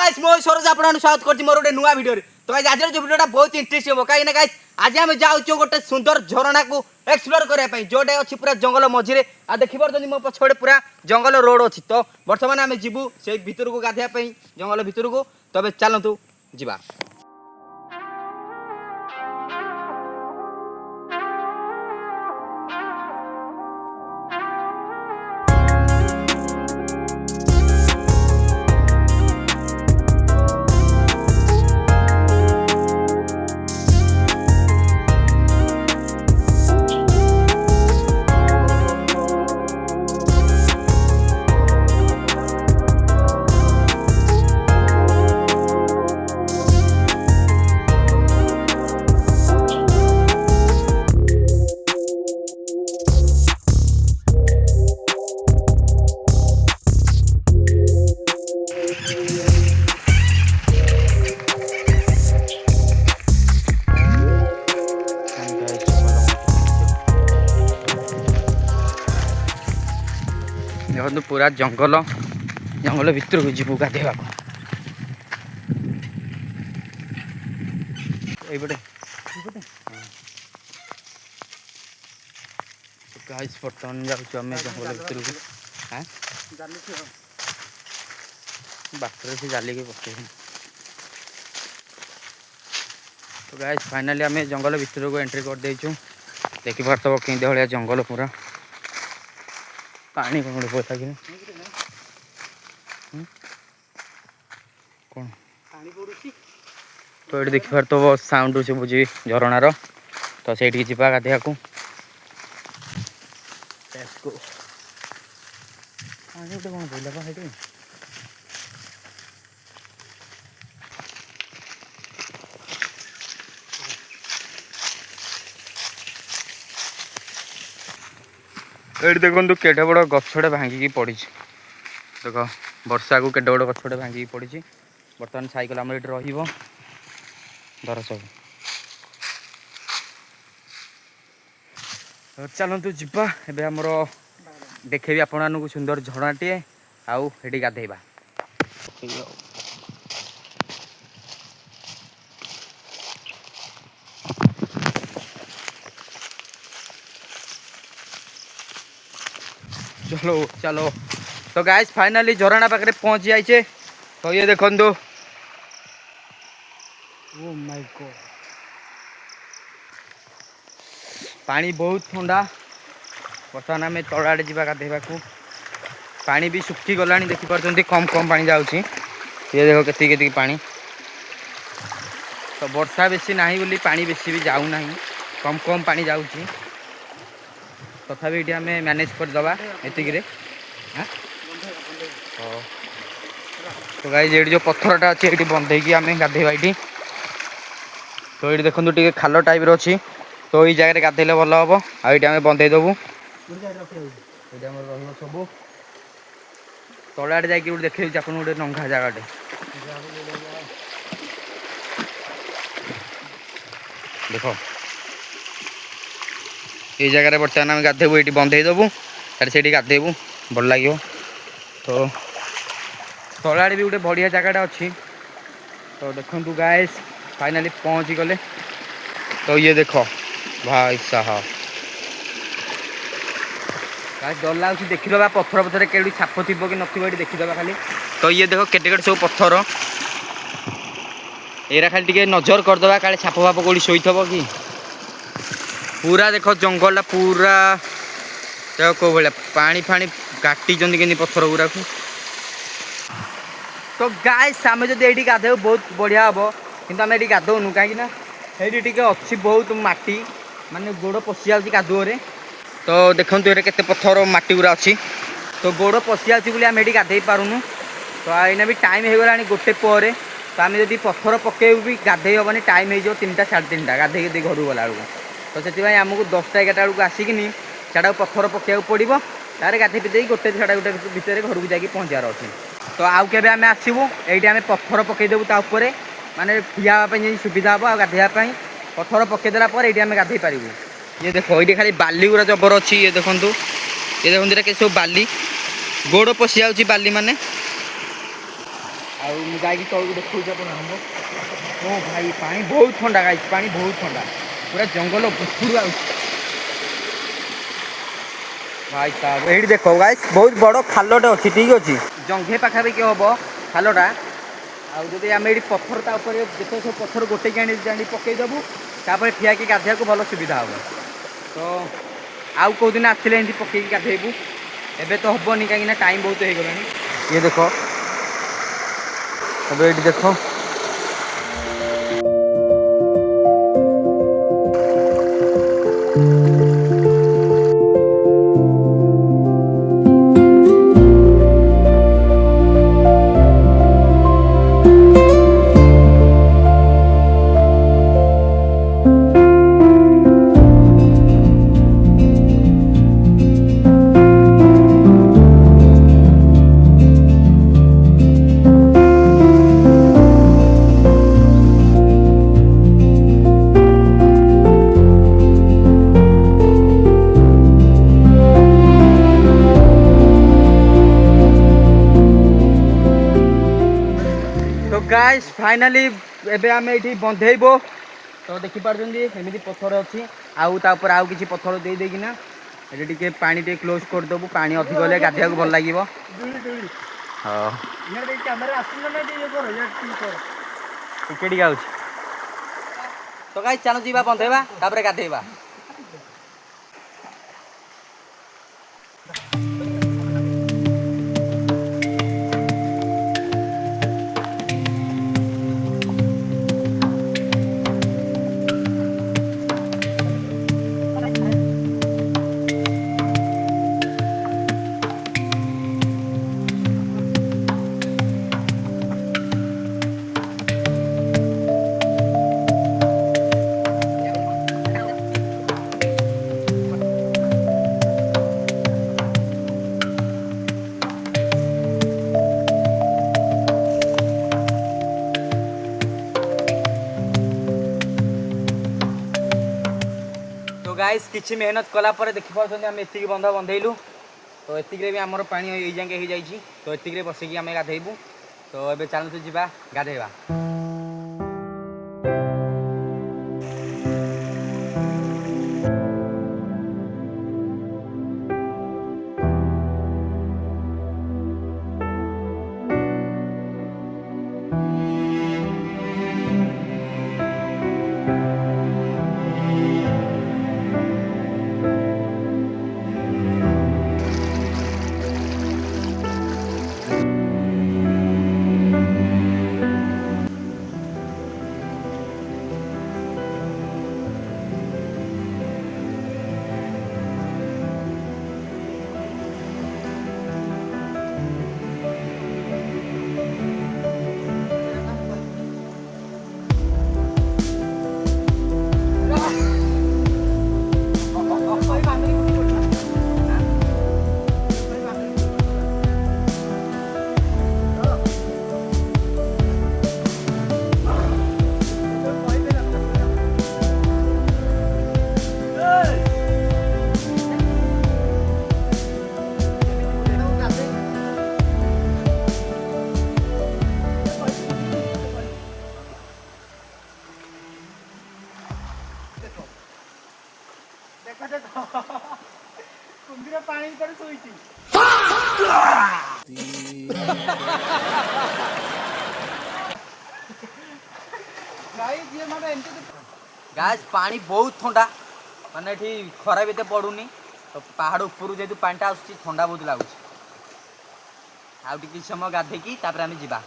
Guys मो सरोज आपन स्वागत करछि मोर गोटे नुवा वीडियो रे। तो गाइस आज जो वीडियोटा बहुत इंटरेस्टिंग हो काई ना गाइस आज हम जाउछो गोटे सुंदर झरना को एक्सप्लोर करे पई जोटे अछि पूरा जंगल मझी रे आ देखि परछन मो पछोडे पूरा जंगल रोड अछि। तो वर्तमान हम जिबु सेई भितर को गाधिया पई जंगल भितर को तबे चलंतु जिबा। देखो पूरा जंगल जंगल भितर को जीवु गाधेवा गाइस बर्तमान जाऊँ आम जंगल भितर को बाटर से जाली के पके। तो गाइस फाइनली आम जंगल भितर को एंट्री कर देचु। देखि पारथबो केंदे भलिया जंगल पूरा पानी कौन पैसा कि कौन तो ये देखिपार तो साउंड शुभुची झरणार तो से जावा गाधिया को कौन बोला ये देखो केटे बड़ गछटे भांगिकी पड़ी देख वर्षा को केटे बड़ गछटे भांगिकी पड़ी। बर्तमान साइकेल आम ये धर सब चलतु जीवा एबे आमर देखेबी आपण सुंदर झरनाटे आउ हेटी गाधेबा। चलो चलो तो गाइस फाइनली झरना पाखे पहुंच जाइए। तो ये देखो ओ माय गॉड पानी बहुत ठंडा। बर्तमान आम तल आड़े जा गाधेबा को पानी भी सुखी गलानी देखिपार कम कम पानी जाऊँगी। ये देखो केती पानी तो वर्षा बेसी ना बोली पानी बेसी भी जाऊ ना कम कम पानी जाऊँगी तथापि ये आम मैनेज करदे एतिक। तो गाइस ये जो पत्थरटा अच्छी ये बंधेकी आम गाधेबा ये। तो ये देखो टे खाल टाइप अच्छी तो ये जगह गाधेले भल हम आम बंधेदेबू सब तल आड़े जा देखे आप गोटे नंगा जगटे देख ये जगह बर्तमान आम गाधेबू ये बंधेदेबू से गाधेबू भल लगे। तो तल आड़े भी गोटे बढ़िया जगटा अच्छी। तो देखो गाइस फाइनली पहुँची गले। तो ये देखो भाई साहब डर लगे देखीदे पत्थर पत्थर कहीं छाप थी कि नए देखीदे खाली। तो ये देखो केटे केटे सब पत्थर एरा खाली टे नजर करदे काले छाप फाप कौटी शोथब कि पूरा देख जंगल पूरा देख कौ भाया पानी फाणी काटी कि पत्थर गुरा को। तो गाइस आम जो ये गाधे बहुत बढ़िया हम कि आम ये गाधौनु कहीं ये अच्छी बहुत माटी माने गोड़ पशि जाऊँगी कादुअरे। तो देखो ये केते पत्थर माटी गुरा अच्छी तो गोड़ पशि जाऊँगी आम ये गाधे पारूनु। तो आईना भी टाइम हो गला गोटे पर तो आम जब पत्थर पकेबू भी गाधे हेनी टाइम हो 3टा 3:30 गाधे घर गला बेलू। तो से आमको 10टा 11टा बेलू आसिकी साड़ा पत्थर पकेबू पड़ो तार गाधे पीधे गोटे साढ़े गोटे भितर घर को जाकि पहुँचार अच्छे। तो आउ के आम आसबू ये आम पत्थर पकईदेबू तापर माने ठियावाई सुविधा हम गाधेवाई पत्थर पकईदेला ये आम गाधे पारू। ये देखो ये खाली बाली गुरा जबर अच्छी। ये देखो ये सब बाली गोड़ पशि जाऊँगी बाली माने आईकि तौक देखा ओ भाई पानी बहुत ठंडा गाइस पानी बहुत ठंडा पूरा जंगल भुखुड़ आ भाई साहब ये देखो गाइस बहुत बड़ खालटे अच्छी ठीक अच्छे जंघे पाखापाखि हम खालटा आदि आम ये पथर जिते सब पथर गोटे आनी पकईदेबू तापर ठिया कि गाधे को भल सुविधा हम तो आउ कौ दिन आसले एमती पकईकी गाधेबू एबे तो हेनी कहीं टाइम बहुत हो गला ये देख अब ये देख गाइस फाइनाली एबे आम ये बंधेबो तो देखिपार एमती पथर अच्छी आउपर आउ कि पथर दे देना ये पानी टे क्लोज करदेबू पानी अधिक हेल्ले गाधे भल लगे तो गाइस चलो जी बंधेबा तापर गाधेबा गाइस किछि मेहनत कला पर देखि पाछन हम एतिक बंधा बंधेलु तो एतिक रे भी हमर पानी एई जांगे हो जाईछि तो एतिक रे बसिकी हम गाधेबू तो एबे चलु जिबा गाधेबा कुंभीर पानी पर सोईची गाइस पानी बहुत ठंडा माने एठी खरा भी पड़ुनी तो पहाड़ ऊपर जेतु पानीटा आसुची ठंडा बहुत लगुच आउ समय गाधेकी तापर आम जीवा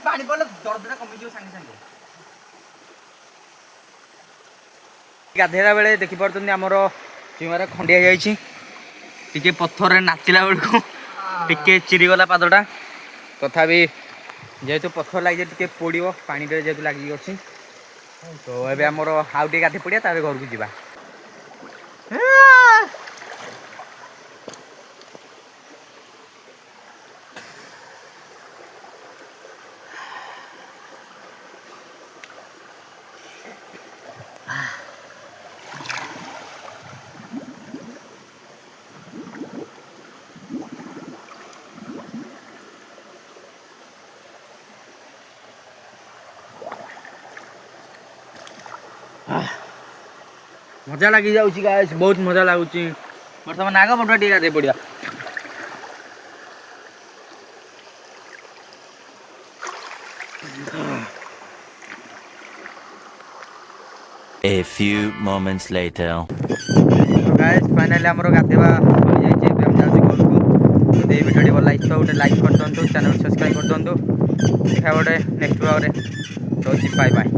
ପାଣି ପଡ଼ିଲେ ଦରଦଟା କମିଯିବ ସାଙ୍ଗେ ସାଙ୍ଗେ। ଗାଧେଇଲା ବେଳେ ଦେଖିପାରୁଛନ୍ତି ଆମର ଚୁମାର ଖଣ୍ଡିଆ ହେଇଯାଇଛି, ଟିକେ ପଥରରେ ନାଚିଲା ବେଳକୁ ଟିକେ ଚିରିଗଲା ପାଦଟା। ତଥାପି ଯେହେତୁ ପଥର ଲାଗିଛି ଟିକେ ପୋଡ଼ିବ, ପାଣିରେ ଯେହେତୁ ଲାଗିକି ଅଛି। ତ ଏବେ ଆମର ଆଉ ଟିକେ ଗାଧେଇ ପଡ଼ିବା, ତାପରେ ଘରକୁ ଯିବା। ମଜା ଲାଗି ଯାଉଛି ଗାଇସ୍, ବହୁତ ମଜା ଲାଗୁଛି। ବର୍ତ୍ତମାନ ଆଗ ପଟୁଆ ଟିକେ ଗାଧେଇ ପଡ଼ିବା। A few moments later. Guys finally हमरो गाधेवा हो जाई जे हम जाउछी घरको। ଯଦି ଏଇ ଭିଡ଼ିଓଟି ଭଲ ଲାଗିଥିବ ଗୋଟେ ଲାଇକ୍ କରିଦିଅନ୍ତୁ, ଚ୍ୟାନେଲ୍ ସବସ୍କ୍ରାଇବ୍ କରିଦିଅନ୍ତୁ। ଦେଖା ଗୋଟେ ନେକ୍ସଟ ବ୍ଲଗରେ, ରହୁଛି ବାଏ ବାଏ।